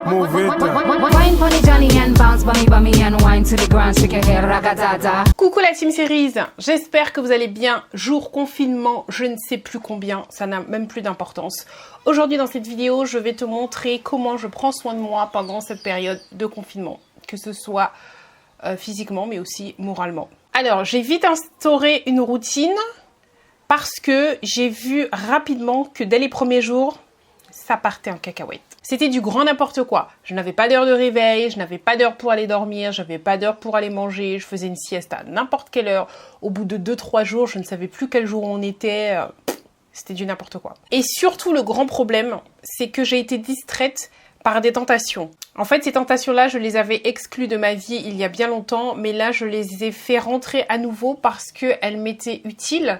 Move it. Wine for the Johnny and bounce bummy and wine to the ground, shake your hair, ragatata. Coucou la Team Series, j'espère que vous allez bien. Jour confinement, je ne sais plus combien, ça n'a même plus d'importance. Aujourd'hui dans cette vidéo, je vais te montrer comment je prends soin de moi pendant cette période de confinement. Que ce soit physiquement mais aussi moralement. Alors, j'ai vite instauré une routine parce que j'ai vu rapidement que dès les premiers jours, ça partait en cacahuète. C'était du grand n'importe quoi. Je n'avais pas d'heure de réveil, je n'avais pas d'heure pour aller dormir, j'avais pas d'heure pour aller manger, je faisais une sieste à n'importe quelle heure. Au bout de 2-3 jours, je ne savais plus quel jour on était. C'était du n'importe quoi. Et surtout, le grand problème, c'est que j'ai été distraite par des tentations. En fait, ces tentations-là, je les avais exclues de ma vie il y a bien longtemps, mais là, je les ai fait rentrer à nouveau parce qu'elles m'étaient utiles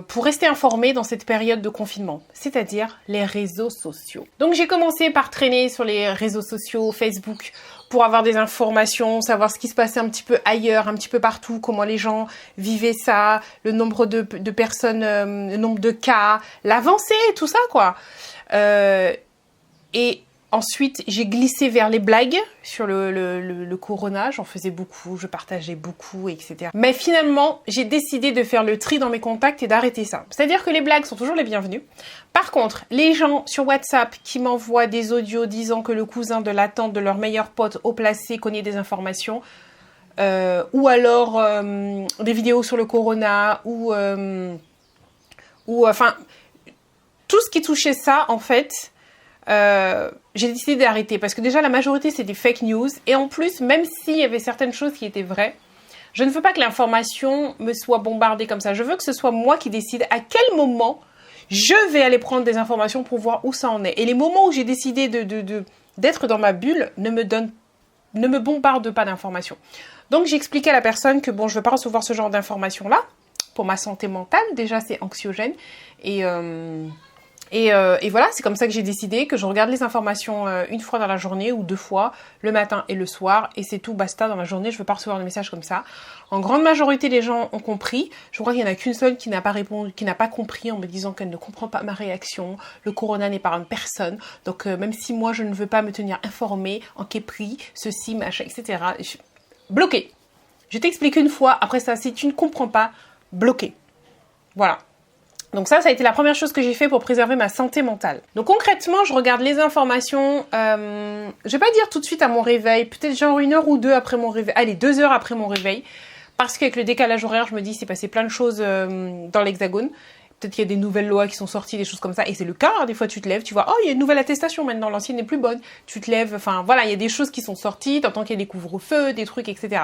pour rester informée dans cette période de confinement, c'est-à-dire les réseaux sociaux. Donc j'ai commencé par traîner sur les réseaux sociaux, Facebook, pour avoir des informations, savoir ce qui se passait un petit peu ailleurs, un petit peu partout, comment les gens vivaient ça, le nombre de personnes, le nombre de cas, l'avancée, tout ça quoi. Et ensuite, j'ai glissé vers les blagues sur le corona. J'en faisais beaucoup, je partageais beaucoup, etc. Mais finalement, j'ai décidé de faire le tri dans mes contacts et d'arrêter ça. C'est-à-dire que les blagues sont toujours les bienvenues. Par contre, les gens sur WhatsApp qui m'envoient des audios disant que le cousin de la tante de leur meilleur pote haut placé connaît des informations, ou alors des vidéos sur le corona, ou enfin, tout ce qui touchait ça, en fait, j'ai décidé d'arrêter parce que déjà la majorité c'est des fake news et en plus même s'il y avait certaines choses qui étaient vraies, je ne veux pas que l'information me soit bombardée comme ça. Je veux que ce soit moi qui décide à quel moment je vais aller prendre des informations pour voir où ça en est. Et les moments où j'ai décidé d'être dans ma bulle ne me bombarde pas d'informations. Donc j'ai expliqué à la personne que bon, je ne veux pas recevoir ce genre d'informations là pour ma santé mentale. Déjà c'est anxiogène et voilà, c'est comme ça que j'ai décidé que je regarde les informations une fois dans la journée ou 2 fois, le matin et le soir, et c'est tout, basta dans la journée, je veux pas recevoir de messages comme ça. En grande majorité, les gens ont compris. Je crois qu'il y en a qu'une seule qui n'a pas répondu, qui n'a pas compris en me disant qu'elle ne comprend pas ma réaction. Le corona n'est pas une personne, donc même si moi je ne veux pas me tenir informée, en képris, ceci, machin, etc. Bloqué. Je t'explique une fois, après ça, si tu ne comprends pas, bloqué. Voilà. Donc ça a été la première chose que j'ai fait pour préserver ma santé mentale. Donc concrètement, je regarde les informations, je vais pas dire tout de suite à mon réveil, peut-être genre 1 heure ou 2 après mon réveil, allez 2 heures après mon réveil, parce qu'avec le décalage horaire, je me dis, c'est passé plein de choses dans l'Hexagone. Peut-être qu'il y a des nouvelles lois qui sont sorties, des choses comme ça, et c'est le cas, hein. Des fois tu te lèves, tu vois, oh il y a une nouvelle attestation maintenant, l'ancienne n'est plus bonne, tu te lèves, enfin voilà, il y a des choses qui sont sorties, t'entends qu'il y a des couvre-feux, des trucs, etc.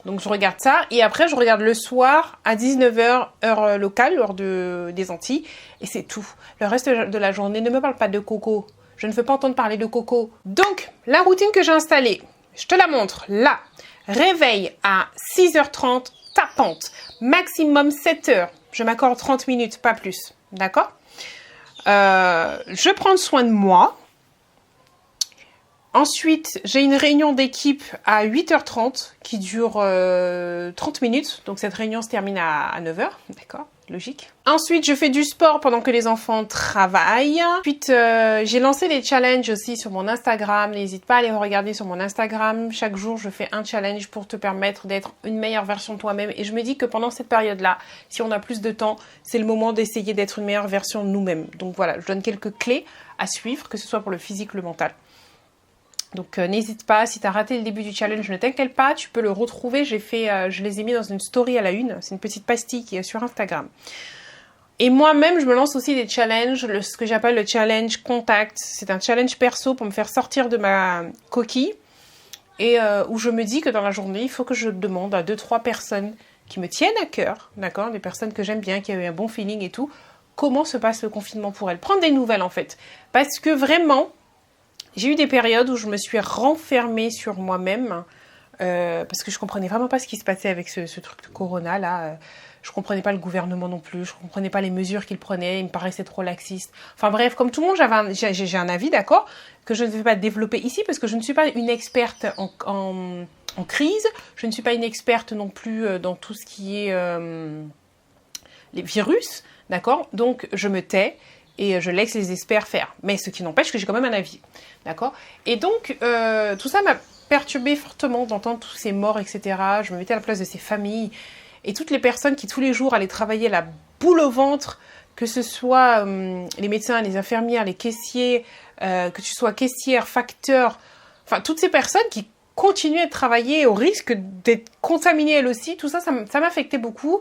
Donc je regarde ça et après je regarde le soir à 19h heure locale, heure des Antilles et c'est tout. Le reste de la journée ne me parle pas de coco. Je ne veux pas entendre parler de coco. Donc la routine que j'ai installée, je te la montre là. Réveil à 6h30 tapante, maximum 7h. Je m'accorde 30 minutes, pas plus. D'accord? Je prends soin de moi. Ensuite, j'ai une réunion d'équipe à 8h30 qui dure 30 minutes. Donc cette réunion se termine à 9h, d'accord, logique. Ensuite, je fais du sport pendant que les enfants travaillent. Ensuite, j'ai lancé des challenges aussi sur mon Instagram. N'hésite pas à aller regarder sur mon Instagram. Chaque jour, je fais un challenge pour te permettre d'être une meilleure version de toi-même. Et je me dis que pendant cette période-là, si on a plus de temps, c'est le moment d'essayer d'être une meilleure version de nous-mêmes. Donc voilà, je donne quelques clés à suivre, que ce soit pour le physique ou le mental. Donc n'hésite pas, si tu as raté le début du challenge, ne t'inquiète pas, tu peux le retrouver. Je les ai mis dans une story à la une. C'est une petite pastille qui est sur Instagram. Et moi-même, je me lance aussi des challenges, ce que j'appelle le challenge contact. C'est un challenge perso pour me faire sortir de ma coquille. Et où je me dis que dans la journée, il faut que je demande à 2-3 personnes qui me tiennent à cœur, d'accord, des personnes que j'aime bien, qui ont eu un bon feeling et tout, comment se passe le confinement pour elles. Prendre des nouvelles en fait. Parce que vraiment, j'ai eu des périodes où je me suis renfermée sur moi-même parce que je comprenais vraiment pas ce qui se passait avec ce truc de corona là. Je comprenais pas le gouvernement non plus, je comprenais pas les mesures qu'il prenait, il me paraissait trop laxiste. Enfin bref, comme tout le monde, j'ai un avis, d'accord, que je ne vais pas développer ici parce que je ne suis pas une experte en crise, je ne suis pas une experte non plus dans tout ce qui est les virus, d'accord. Donc je me tais et je laisse les experts faire. Mais ce qui n'empêche que j'ai quand même un avis. D'accord? Et donc, tout ça m'a perturbée fortement d'entendre tous ces morts, etc. Je me mettais à la place de ces familles et toutes les personnes qui tous les jours allaient travailler la boule au ventre, que ce soit les médecins, les infirmières, les caissiers, que tu sois caissière, facteur, enfin toutes ces personnes qui continuaient de travailler au risque d'être contaminées elles aussi, tout ça, ça m'affectait beaucoup.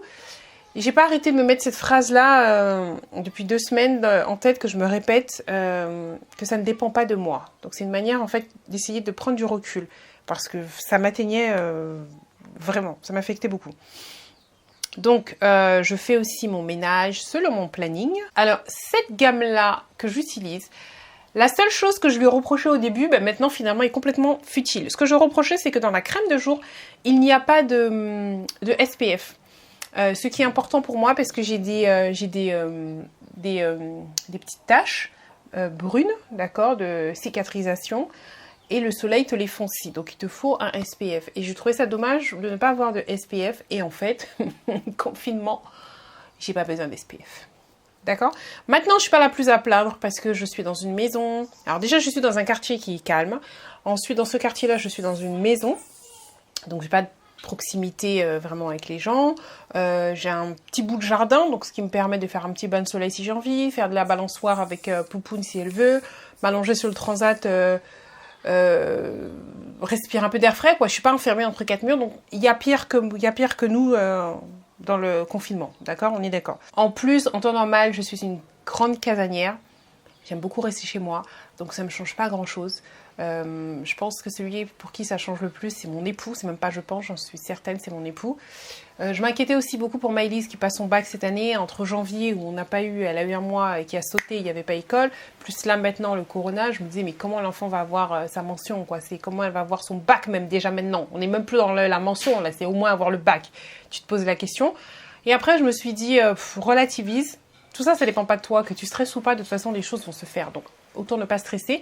Et j'ai pas arrêté de me mettre cette phrase-là depuis 2 semaines en tête, que je me répète, que ça ne dépend pas de moi. Donc c'est une manière en fait d'essayer de prendre du recul, parce que ça m'atteignait vraiment, ça m'affectait beaucoup. Donc je fais aussi mon ménage selon mon planning. Alors cette gamme-là que j'utilise, la seule chose que je lui reprochais au début, maintenant finalement est complètement futile. Ce que je reprochais, c'est que dans la crème de jour, il n'y a pas de SPF. Ce qui est important pour moi, parce que j'ai des petites taches brunes, d'accord, de cicatrisation, et le soleil te les fonce. Donc il te faut un SPF. Et je trouvais ça dommage de ne pas avoir de SPF. Et en fait, confinement, j'ai pas besoin d'SPF. D'accord? Maintenant, je suis pas la plus à plaindre parce que je suis dans une maison. Alors déjà, je suis dans un quartier qui est calme. Ensuite, dans ce quartier-là, je suis dans une maison. Donc j'ai pas de proximité vraiment avec les gens. J'ai un petit bout de jardin, donc ce qui me permet de faire un petit bain de soleil si j'ai envie, faire de la balançoire avec Poupoune si elle veut, m'allonger sur le transat, respirer un peu d'air frais, quoi. Je suis pas enfermée entre 4 murs, donc il y a pire que nous dans le confinement, d'accord? On est d'accord. En plus, en temps normal, je suis une grande casanière. J'aime beaucoup rester chez moi, donc ça me change pas grand-chose. Je pense que celui pour qui ça change le plus, c'est mon époux. C'est même pas je pense, j'en suis certaine, c'est mon époux. Je m'inquiétais aussi beaucoup pour Maëlys qui passe son bac cette année. Entre janvier où elle a eu un mois et qui a sauté, il n'y avait pas école. Plus là maintenant le corona, je me disais mais comment l'enfant va avoir sa mention, quoi. C'est comment elle va avoir son bac même déjà maintenant. On n'est même plus dans la mention là, c'est au moins avoir le bac. Tu te poses la question. Et après je me suis dit relativise. Tout ça, ça dépend pas de toi, que tu stresses ou pas. De toute façon, les choses vont se faire. Donc autant ne pas stresser.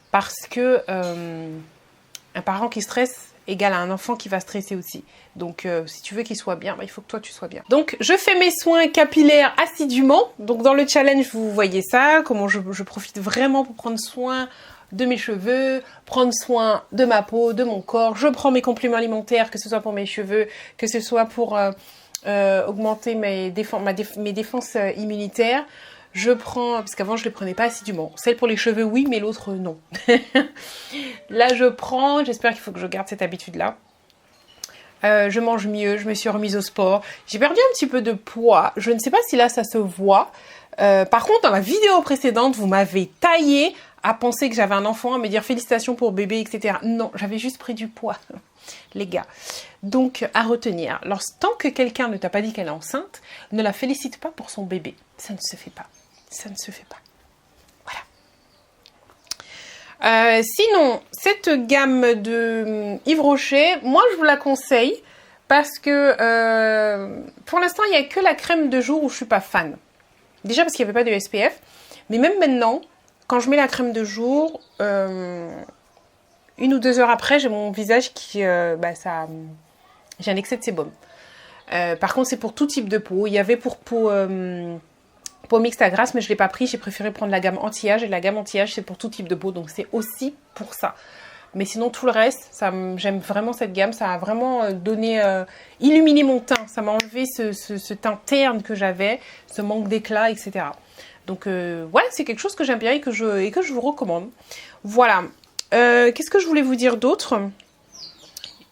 Parce que un parent qui stresse égale à un enfant qui va stresser aussi. Donc si tu veux qu'il soit bien, il faut que toi tu sois bien. Donc je fais mes soins capillaires assidûment. Donc dans le challenge, vous voyez ça, comment je profite vraiment pour prendre soin de mes cheveux, prendre soin de ma peau, de mon corps. Je prends mes compléments alimentaires, que ce soit pour mes cheveux, que ce soit pour augmenter mes défenses immunitaires. Je prends, parce qu'avant je les prenais pas assidûment. Celle pour les cheveux, oui, mais l'autre, non. Là, je prends, j'espère qu'il faut que je garde cette habitude-là. Je mange mieux, je me suis remise au sport. J'ai perdu un petit peu de poids. Je ne sais pas si là, ça se voit. Par contre, dans la vidéo précédente, vous m'avez taillé à penser que j'avais un enfant, à me dire félicitations pour bébé, etc. Non, j'avais juste pris du poids, les gars. Donc, à retenir, tant que quelqu'un ne t'a pas dit qu'elle est enceinte, ne la félicite pas pour son bébé. Ça ne se fait pas. Ça ne se fait pas. Voilà. Sinon, cette gamme de Yves Rocher, moi je vous la conseille parce que pour l'instant, il n'y a que la crème de jour où je ne suis pas fan. Déjà parce qu'il n'y avait pas de SPF. Mais même maintenant, quand je mets la crème de jour, 1 ou 2 heures après, j'ai mon visage qui... j'ai un excès de sébum. Par contre, c'est pour tout type de peau. Il y avait pour peau mixte à grasse, mais je ne l'ai pas pris. J'ai préféré prendre la gamme anti-âge. Et la gamme anti-âge, c'est pour tout type de peau. Donc, c'est aussi pour ça. Mais sinon, tout le reste, j'aime vraiment cette gamme. Ça a vraiment illuminé mon teint. Ça m'a enlevé ce teint terne que j'avais, ce manque d'éclat, etc. Donc, voilà, c'est quelque chose que j'aime bien et que je vous recommande. Voilà. Qu'est-ce que je voulais vous dire d'autre ?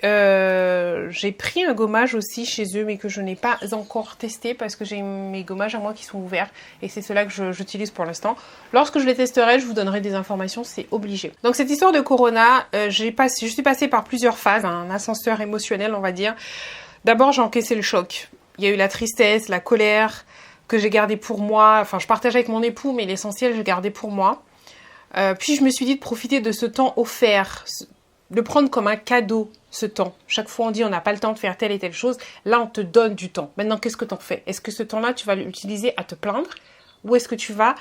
J'ai pris un gommage aussi chez eux, mais que je n'ai pas encore testé parce que j'ai mes gommages à moi qui sont ouverts et c'est ceux-là que j'utilise pour l'instant. Lorsque je les testerai, je vous donnerai des informations, c'est obligé. Donc cette histoire de Corona, je suis passée par plusieurs phases, un ascenseur émotionnel on va dire. D'abord j'ai encaissé le choc. Il y a eu la tristesse, la colère que j'ai gardée pour moi. Enfin je partage avec mon époux, mais l'essentiel je gardais pour moi. Puis je me suis dit de profiter de ce temps offert, de prendre comme un cadeau ce temps. Chaque fois on dit on n'a pas le temps de faire telle et telle chose. Là on te donne du temps. Maintenant qu'est-ce que t'en fais? Est-ce que ce temps-là tu vas l'utiliser à te plaindre? Ou est-ce que tu vas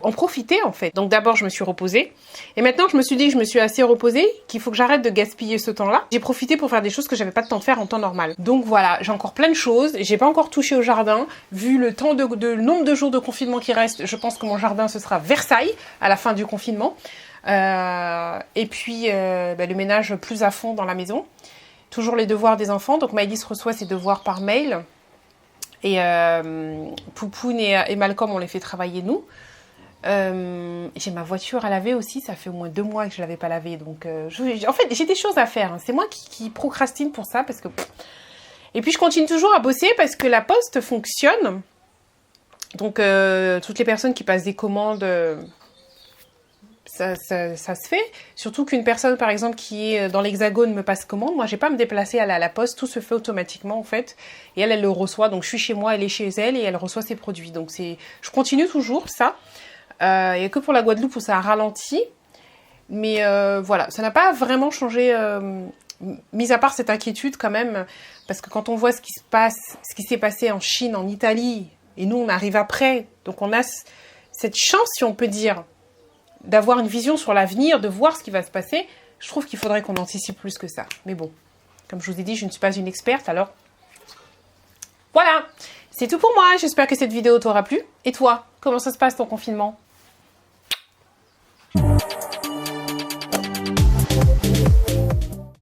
en profiter en fait. Donc d'abord je me suis reposée et maintenant je me suis dit que je me suis assez reposée, qu'il faut que j'arrête de gaspiller ce temps-là. J'ai profité pour faire des choses que j'avais pas de temps de faire en temps normal. Donc voilà, j'ai encore plein de choses, j'ai pas encore touché au jardin. Vu le temps le nombre de jours de confinement qui reste, je pense que mon jardin ce sera Versailles à la fin du confinement. Et puis le ménage plus à fond dans la maison. Toujours les devoirs des enfants, donc Maëlys reçoit ses devoirs par mail. Et Poupoune et Malcolm, on les fait travailler nous. J'ai ma voiture à laver aussi, ça fait au moins 2 mois que je l'avais pas lavée, donc en fait j'ai des choses à faire, hein. C'est moi qui procrastine pour ça parce que et puis je continue toujours à bosser parce que la poste fonctionne, donc toutes les personnes qui passent des commandes, ça se fait, surtout qu'une personne par exemple qui est dans l'Hexagone me passe commande, moi j'ai pas à me déplacer à la poste, tout se fait automatiquement en fait, et elle le reçoit, donc je suis chez moi, elle est chez elle et elle reçoit ses produits, donc je continue toujours ça. Il n'y a que pour la Guadeloupe où ça a ralenti. Mais voilà, ça n'a pas vraiment changé, mis à part cette inquiétude quand même. Parce que quand on voit ce qui s'est passé en Chine, en Italie, et nous on arrive après. Donc on a cette chance, si on peut dire, d'avoir une vision sur l'avenir, de voir ce qui va se passer. Je trouve qu'il faudrait qu'on anticipe plus que ça. Mais bon, comme je vous ai dit, je ne suis pas une experte, alors voilà. C'est tout pour moi, j'espère que cette vidéo t'aura plu. Et toi, comment ça se passe ton confinement ?